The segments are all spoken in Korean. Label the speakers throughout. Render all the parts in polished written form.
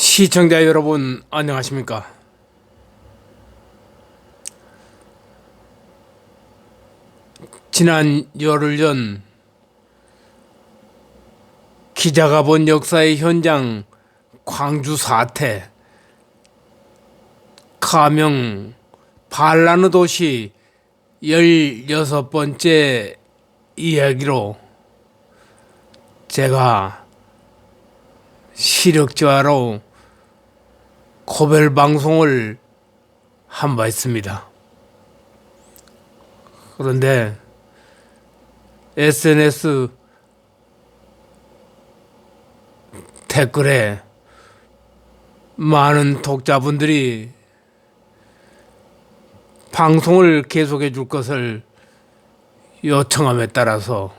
Speaker 1: 시청자 여러분 안녕하십니까? 지난 열흘 전 기자가 본 역사의 현장 광주 사태 가명 반란의 도시 16번째 이야기로 제가 시력저하로 고별 방송을 한 바 있습니다. 그런데 SNS 댓글에 많은 독자분들이 방송을 계속해 줄 것을 요청함에 따라서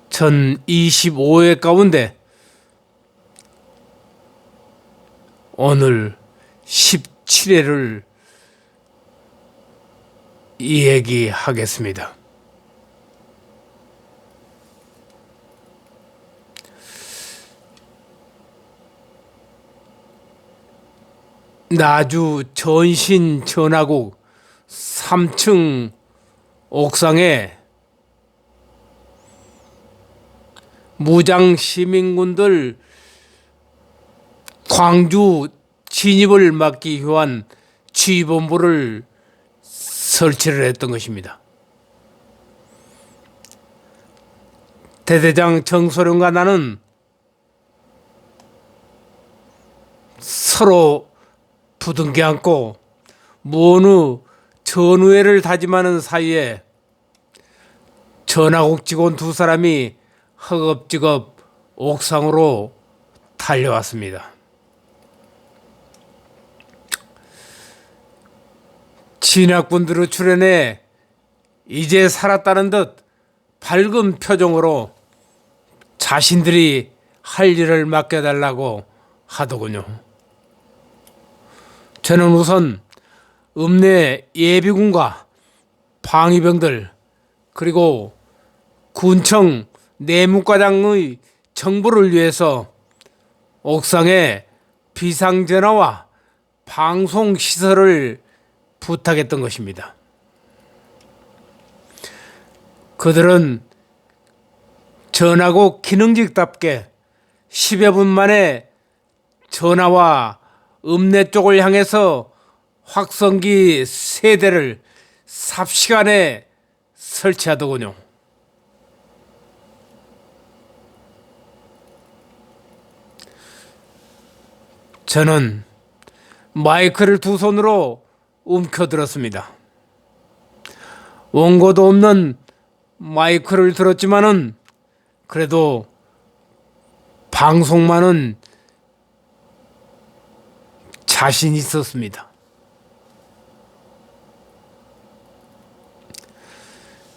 Speaker 1: 전 25회 가운데 오늘 17회를 이야기하겠습니다. 나주 전신 전화국 3층 옥상에 무장 시민군들 광주 진입을 막기 위한 지휘본부를 설치를 했던 것입니다. 대대장 정소령과 나는 서로 부둥켜 안고 무언의 전우회를 다짐하는 사이에 전화국 직원 두 사람이 허겁지겁 옥상으로 달려왔습니다. 진학군들의 출현에 이제 살았다는 듯 밝은 표정으로 자신들이 할 일을 맡겨달라고 하더군요. 저는 우선 읍내 예비군과 방위병들 그리고 군청 내무과장의 정보를 위해서 옥상에 비상전화와 방송시설을 부탁했던 것입니다. 그들은 전화국 기능직답게 10여 분 만에 전화와 읍내 쪽을 향해서 확성기 3대를 삽시간에 설치하더군요. 저는 마이크를 두 손으로 움켜들었습니다. 원고도 없는 마이크를 들었지만은 그래도 방송만은 자신 있었습니다.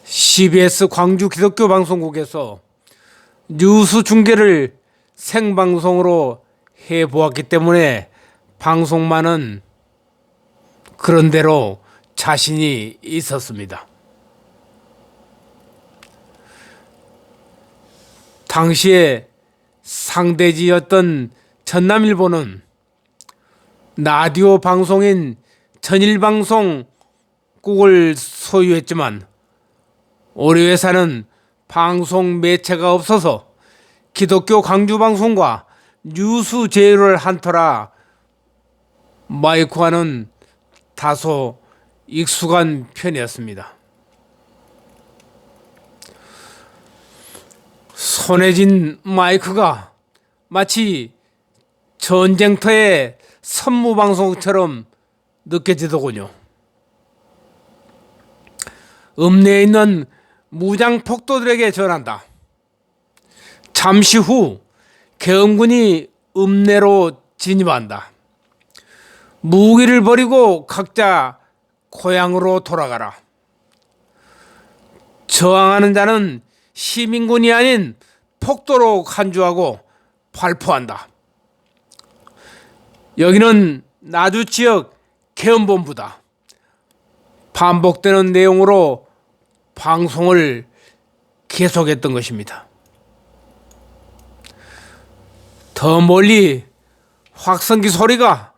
Speaker 1: CBS 광주 기독교 방송국에서 뉴스 중계를 생방송으로 해보았기 때문에 방송만은 그런대로 자신이 있었습니다. 당시에 상대지였던 전남일보는 라디오 방송인 전일방송국을 소유했지만 우리 회사는 방송 매체가 없어서 기독교 광주방송과 뉴스 제휴를 한 터라 마이크와는 다소 익숙한 편이었습니다. 손에 쥔 마이크가 마치 전쟁터의 선무방송처럼 느껴지더군요. 읍내에 있는 무장폭도들에게 전한다. 잠시 후 계엄군이 읍내로 진입한다. 무기를 버리고 각자 고향으로 돌아가라. 저항하는 자는 시민군이 아닌 폭도로 간주하고 발포한다. 여기는 나주 지역 계엄본부다. 반복되는 내용으로 방송을 계속했던 것입니다. 더 멀리 확성기 소리가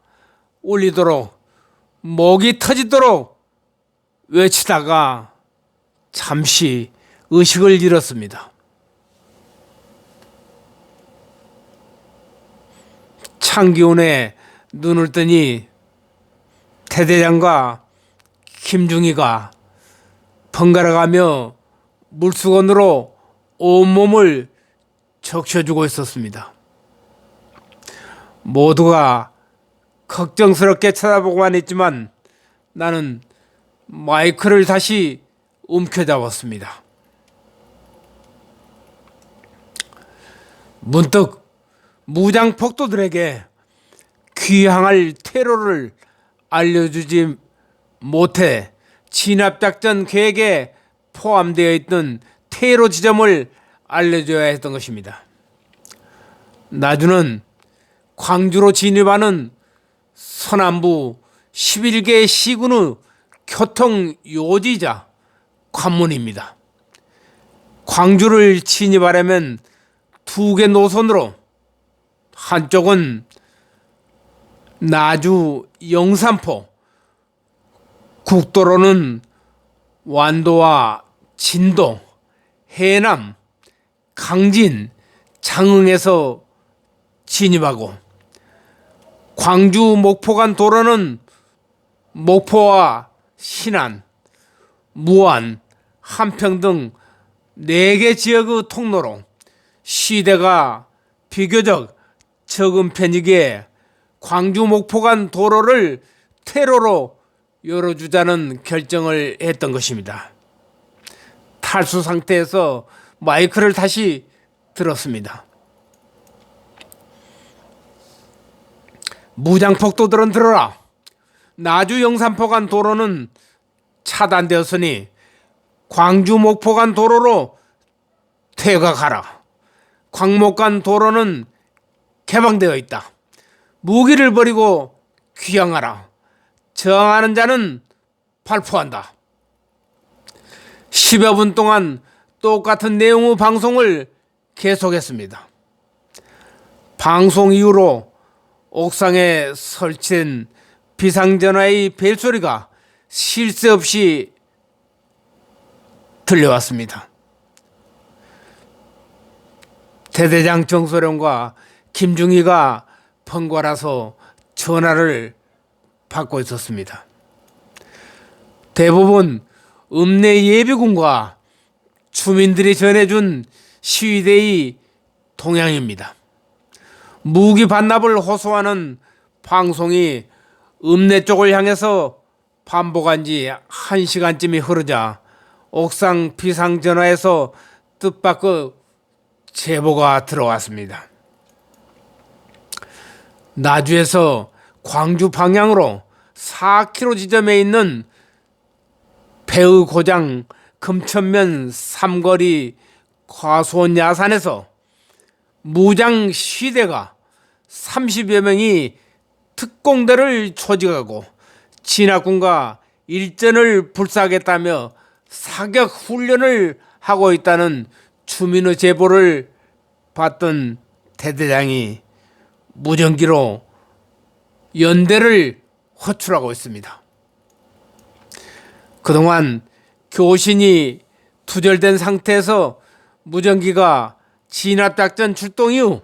Speaker 1: 울리도록 목이 터지도록 외치다가 잠시 의식을 잃었습니다. 찬 기운에 눈을 뜨니 대대장과 김중희가 번갈아가며 물수건으로 온몸을 적셔주고 있었습니다. 모두가 걱정스럽게 쳐다보고만 있지만 나는 마이크를 다시 움켜잡았습니다. 문득 무장폭도들에게 귀향할 퇴로를 알려주지 못해 진압작전 계획에 포함되어 있던 퇴로 지점을 알려줘야 했던 것입니다. 나주는 광주로 진입하는 서남부 11개 시군의 교통 요지자 관문입니다. 광주를 진입하려면 두 개 노선으로, 한쪽은 나주 영산포, 국도로는 완도와 진도, 해남, 강진, 장흥에서 진입하고, 광주 목포 간 도로는 목포와 신안, 무안, 한평 등 4개 지역의 통로로 시대가 비교적 적은 편이기에 광주 목포 간 도로를 퇴로로 열어주자는 결정을 했던 것입니다. 탈수 상태에서 마이크를 다시 들었습니다. 무장폭도들은 들어라. 나주 영산포 간 도로는 차단되었으니 광주 목포 간 도로로 퇴각하라. 광목 간 도로는 개방되어 있다. 무기를 버리고 귀향하라. 저항하는 자는 발포한다. 10여 분 동안 똑같은 내용의 방송을 계속했습니다. 방송 이후로 옥상에 설치된 비상전화의 벨소리가 쉴 새 없이 들려왔습니다. 대대장 정소령과 김중희가 번갈아서 전화를 받고 있었습니다. 대부분 읍내 예비군과 주민들이 전해준 시위대의 동향입니다. 무기 반납을 호소하는 방송이 읍내 쪽을 향해서 반복한 지 1시간쯤이 흐르자 옥상 비상전화에서 뜻밖의 제보가 들어왔습니다. 나주에서 광주 방향으로 4km 지점에 있는 배의 고장 금천면 삼거리 과수원 야산에서 무장 시대가 30여 명이 특공대를 조직하고 진압군과 일전을 불사하겠다며 사격 훈련을 하고 있다는 주민의 제보를 받던 대대장이 무전기로 연대를 호출하고 있습니다. 그동안 교신이 투절된 상태에서 무전기가 진압작전 출동 이후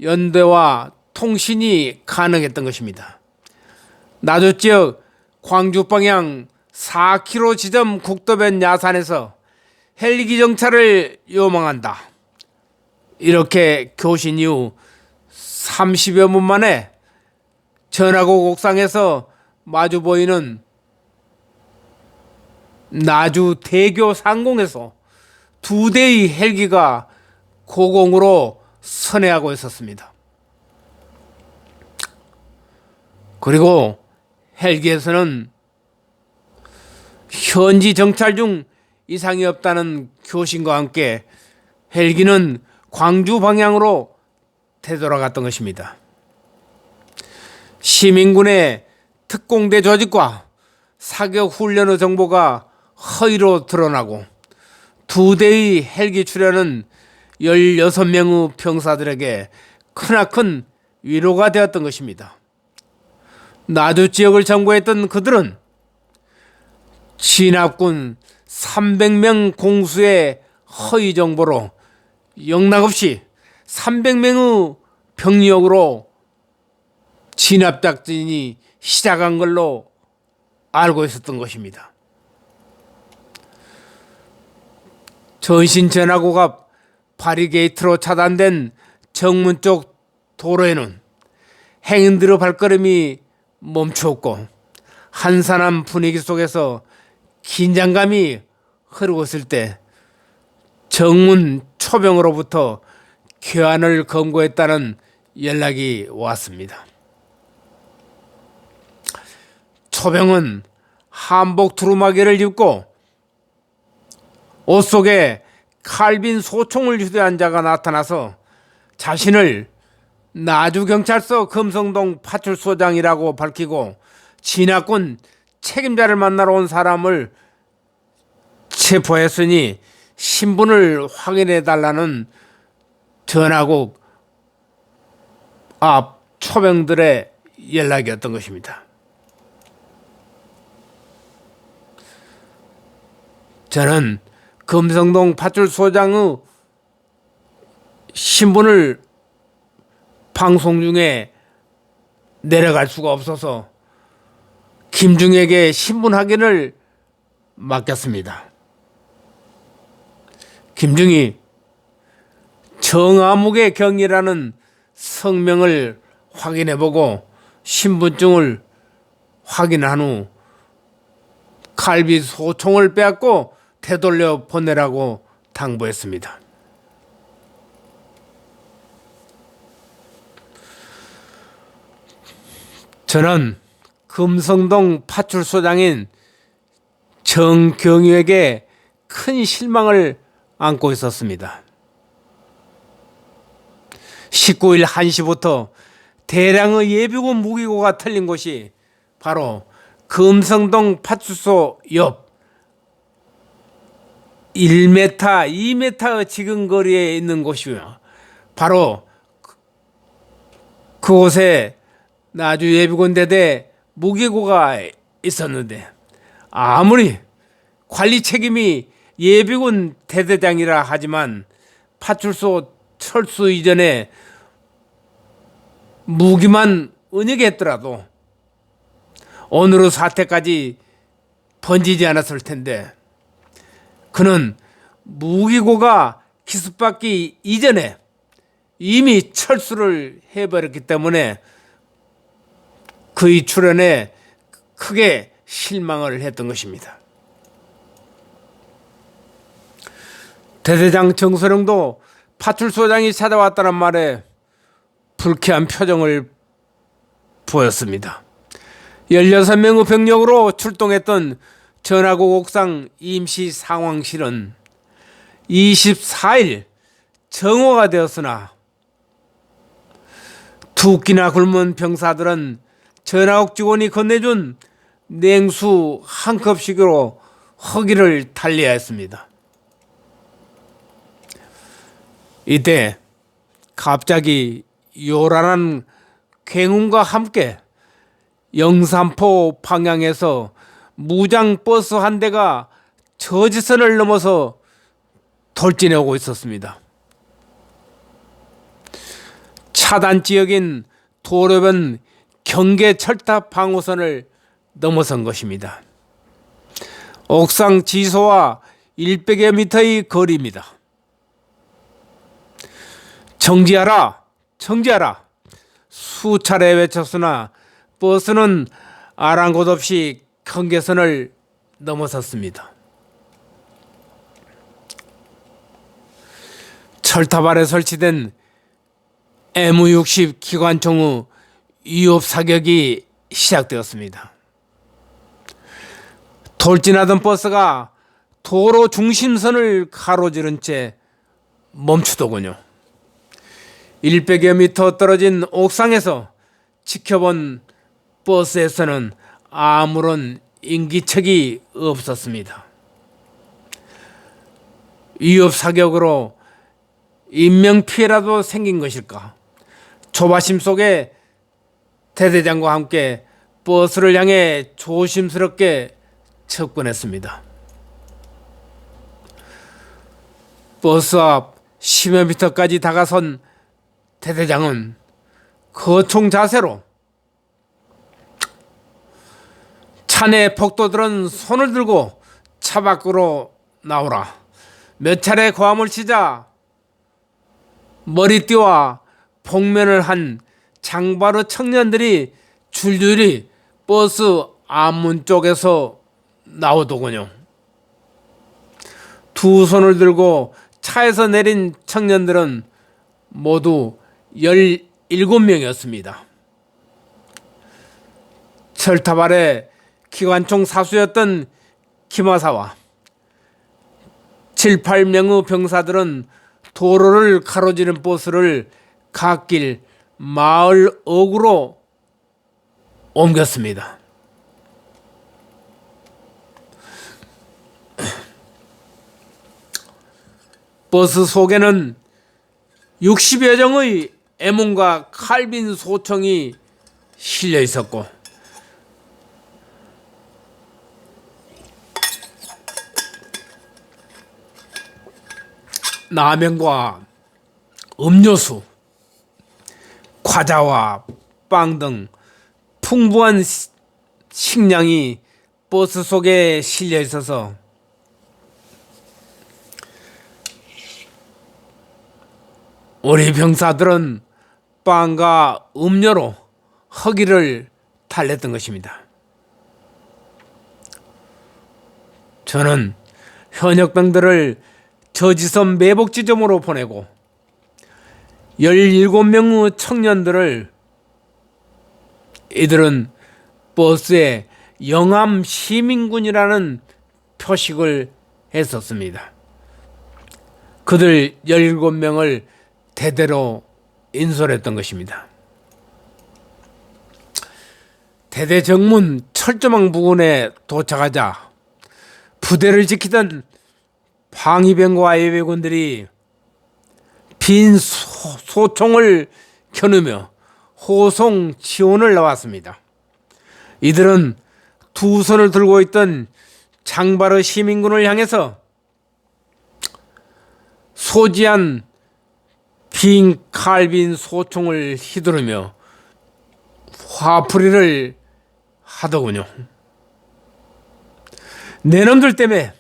Speaker 1: 연대와 통신이 가능했던 것입니다. 나주 지역 광주 방향 4km 지점 국도변 야산에서 헬기 정찰을 요망한다. 이렇게 교신 이후 30여 분 만에 전화국 옥상에서 마주 보이는 나주 대교 상공에서 2대의 헬기가 고공으로 선회하고 있었습니다. 그리고 헬기에서는 현지 정찰 중 이상이 없다는 교신과 함께 헬기는 광주 방향으로 되돌아갔던 것입니다. 시민군의 특공대 조직과 사격 훈련의 정보가 허위로 드러나고 2대의 헬기 출현은 16명의 병사들에게 크나큰 위로가 되었던 것입니다. 나주 지역을 점거했던 그들은 진압군 300명 공수의 허위 정보로 영락없이 300명의 병력으로 진압작전이 시작한 걸로 알고 있었던 것입니다. 전신 전하고 앞 바리게이트로 차단된 정문 쪽 도로에는 행인들의 발걸음이 멈추었고 한산한 분위기 속에서 긴장감이 흐르고 있을 때 정문 초병으로부터 교환을 검거했다는 연락이 왔습니다. 초병은 한복 두루마기를 입고 옷 속에 칼빈 소총을 휴대한 자가 나타나서 자신을 나주경찰서 금성동 파출소장이라고 밝히고 진압군 책임자를 만나러 온 사람을 체포했으니 신분을 확인해 달라는 전하국 앞 초병들의 연락이었던 것입니다. 저는 금성동 파출소장의 신분을 방송 중에 내려갈 수가 없어서 김중에게 신분 확인을 맡겼습니다. 김중이 정아묵의 경이라는 성명을 확인해보고 신분증을 확인한 후 칼비 소총을 빼앗고 되돌려 보내라고 당부했습니다. 저는 금성동 파출소장인 정경유에게 큰 실망을 안고 있었습니다. 19일 1시부터 대량의 예비군 무기고가 털린 곳이 바로 금성동 파출소 옆 1m, 2m의 지근거리에 있는 곳이고요. 바로 그곳에 나주 예비군 대대 무기고가 있었는데 아무리 관리 책임이 예비군 대대장이라 하지만 파출소 철수 이전에 무기만 은닉했더라도 오늘의 사태까지 번지지 않았을 텐데 그는 무기고가 기습받기 이전에 이미 철수를 해버렸기 때문에 그의 출현에 크게 실망을 했던 것입니다. 대대장 정서령도 파출소장이 찾아왔다는 말에 불쾌한 표정을 보였습니다. 16명의 병력으로 출동했던 전하국 옥상 임시 상황실은 24일 정오가 되었으나 두 끼나 굶은 병사들은 전하국 직원이 건네준 냉수 한 컵씩으로 허기를 달래야 했습니다. 이때 갑자기 요란한 굉음과 함께 영산포 방향에서 무장 버스 한 대가 저지선을 넘어서 돌진해 오고 있었습니다. 차단 지역인 도로변 경계 철탑 방호선을 넘어선 것입니다. 옥상 지소와 100여 미터의 거리입니다. 정지하라! 정지하라! 수차례 외쳤으나 버스는 아랑곳 없이 경계선을 넘어섰습니다. 철탑 아래 설치된 M60 기관총의 위협 사격이 시작되었습니다. 돌진하던 버스가 도로 중심선을 가로지른 채 멈추더군요. 100여 미터 떨어진 옥상에서 지켜본 버스에서는 아무런 인기척이 없었습니다. 위협 사격으로 인명피해라도 생긴 것일까? 조바심 속에 대대장과 함께 버스를 향해 조심스럽게 접근했습니다. 버스 앞 10여 미터까지 다가선 대대장은 거총 자세로 차 내 폭도들은 손을 들고 차 밖으로 나오라. 몇 차례 고함을 치자 머리띠와 복면을 한 장바르 청년들이 줄줄이 버스 앞문 쪽에서 나오더군요. 두 손을 들고 차에서 내린 청년들은 모두 17명이었습니다. 철탑 아래 기관총 사수였던 김하사와 7, 8명의 병사들은 도로를 가로지른 버스를 갓길 마을 어구로 옮겼습니다. 버스 속에는 60여 정의 애문과 칼빈 소총이 실려 있었고 라면과 음료수, 과자와 빵 등 풍부한 식량이 버스 속에 실려 있어서 우리 병사들은 빵과 음료로 허기를 달랬던 것입니다. 저는 현역병들을 저지선 매복지점으로 보내고 17명의 청년들을 이들은 버스에 영암 시민군이라는 표식을 했었습니다. 그들 17명을 대대로 인솔했던 것입니다. 대대 정문 철조망 부근에 도착하자 부대를 지키던 방위병과 예비군들이 빈 소총을 겨누며 호송 지원을 나왔습니다. 이들은 두 손을 들고 있던 장바르 시민군을 향해서 소지한 빈 칼빈 소총을 휘두르며 화풀이를 하더군요. 내 놈들 때문에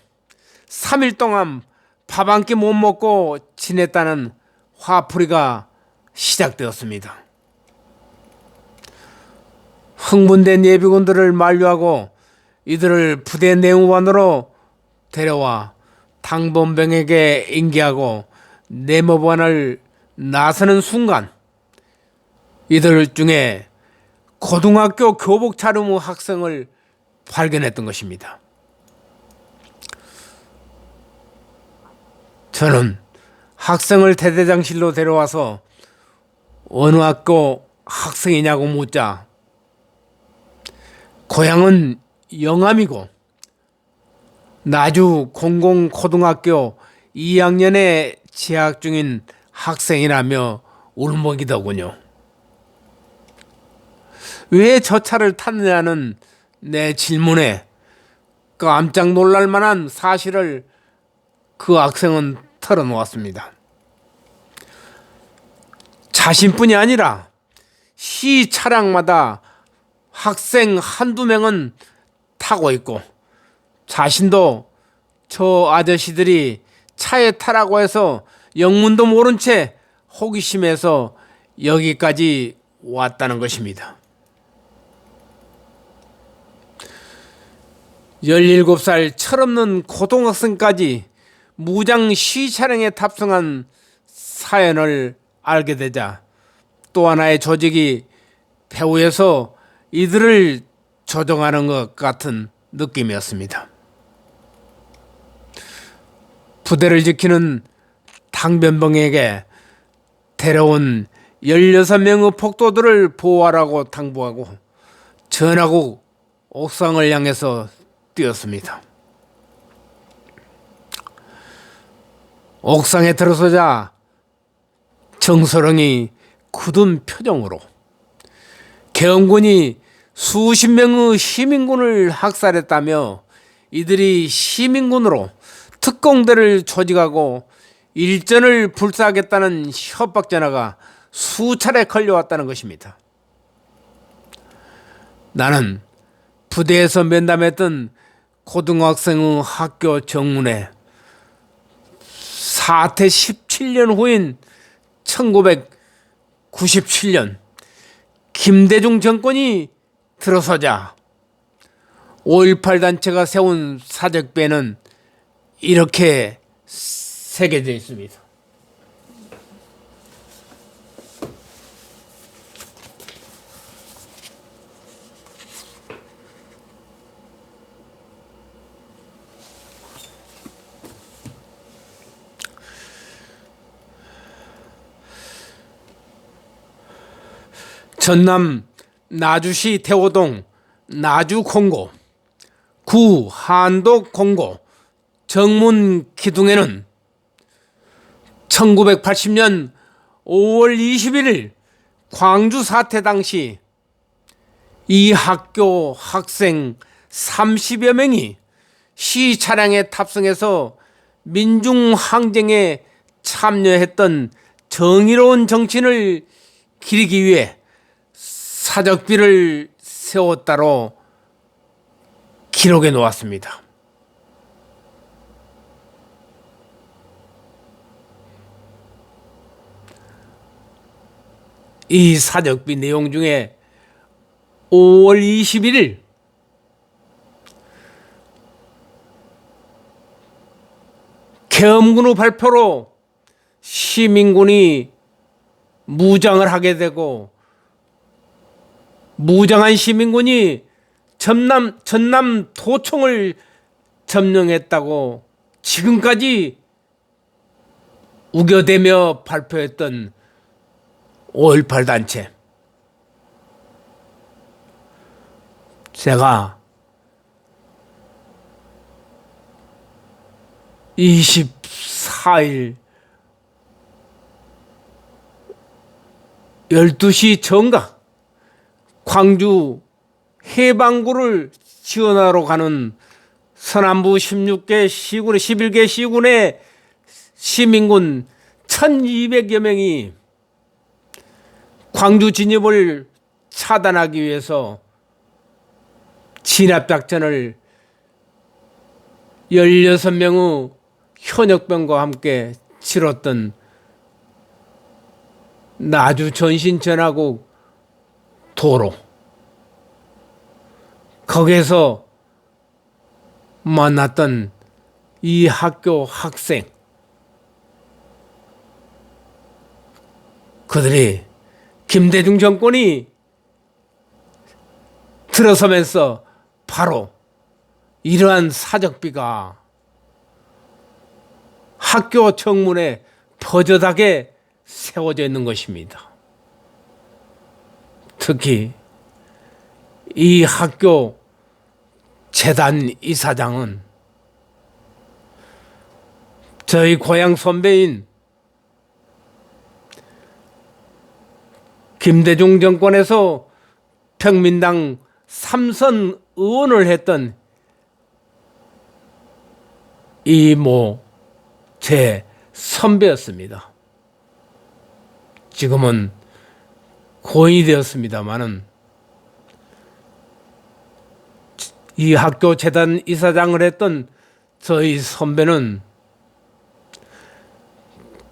Speaker 1: 3일 동안 밥 한 끼 못 먹고 지냈다는 화풀이가 시작되었습니다. 흥분된 예비군들을 만류하고 이들을 부대 내무반으로 데려와 당번병에게 인계하고 내무반을 나서는 순간 이들 중에 고등학교 교복 차림 후 학생을 발견했던 것입니다. 저는 학생을 대대장실로 데려와서 어느 학교 학생이냐고 묻자 고향은 영암이고 나주 공공고등학교 2학년에 재학 중인 학생이라며 울먹이더군요. 왜 저 차를 탔느냐는 내 질문에 깜짝 놀랄 만한 사실을 그 학생은 털어놓았습니다. 자신뿐이 아니라 시 차량마다 학생 한두 명은 타고 있고 자신도 저 아저씨들이 차에 타라고 해서 영문도 모른 채 호기심에서 여기까지 왔다는 것입니다. 17살 철없는 고등학생까지 무장 시 차량에 탑승한 사연을 알게 되자 또 하나의 조직이 배후에서 이들을 조종하는 것 같은 느낌이었습니다. 부대를 지키는 당변병에게 데려온 16명의 폭도들을 보호하라고 당부하고 전하고 옥상을 향해서 뛰었습니다. 옥상에 들어서자 정소령이 굳은 표정으로 계엄군이 수십 명의 시민군을 학살했다며 이들이 시민군으로 특공대를 조직하고 일전을 불사하겠다는 협박 전화가 수차례 걸려왔다는 것입니다. 나는 부대에서 면담했던 고등학생의 학교 정문에 사태 17년 후인 1997년 김대중 정권이 들어서자 5.18 단체가 세운 사적배는 이렇게 새겨져 있습니다. 전남 나주시 대호동 나주공고, 구 한독공고 정문 기둥에는 1980년 5월 21일 광주 사태 당시 이 학교 학생 30여 명이 시 차량에 탑승해서 민중항쟁에 참여했던 정의로운 정신을 기리기 위해 사적비를 세웠다로 기록해 놓았습니다. 이 사적비 내용 중에 5월 21일 계엄군의 발표로 시민군이 무장을 하게 되고 무장한 시민군이 전남 도청을 점령했다고 지금까지 우겨대며 발표했던 5.18 단체. 제가 24일 12시 정각 광주 해방구를 지원하러 가는 서남부 16개 시군의 11개 시군의 시민군 1200여 명이 광주 진입을 차단하기 위해서 진압작전을 16명의 현역병과 함께 치렀던 나주 전신전화국 도로, 거기에서 만났던 이 학교 학생, 그들이 김대중 정권이 들어서면서 바로 이러한 사적비가 학교 정문에 버젓하게 세워져 있는 것입니다. 특히 이 학교 재단 이사장은 저희 고향 선배인 김대중 정권에서 평민당 3선 의원을 했던 이모 제 선배였습니다. 지금은 고인이 되었습니다마는 이 학교 재단 이사장을 했던 저희 선배는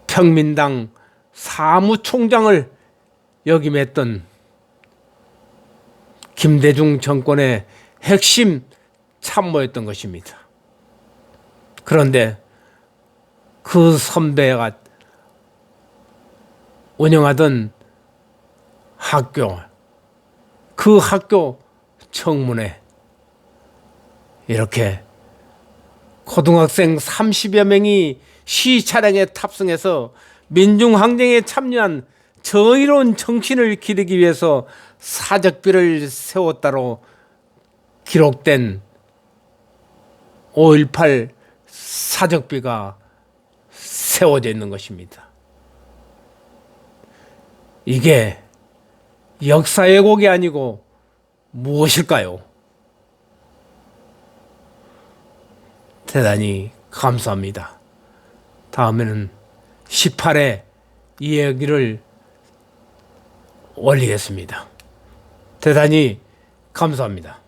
Speaker 1: 평민당 사무총장을 역임했던 김대중 정권의 핵심 참모였던 것입니다. 그런데 그 선배가 운영하던 학교, 그 학교 정문에 이렇게 고등학생 30여 명이 시 차량에 탑승해서 민중항쟁에 참여한 정의로운 정신을 기리기 위해서 사적비를 세웠다로 기록된 5.18 사적비가 세워져 있는 것입니다. 이게 역사 왜곡이 아니고 무엇일까요? 대단히 감사합니다. 다음에는 18회 이야기를 올리겠습니다. 대단히 감사합니다.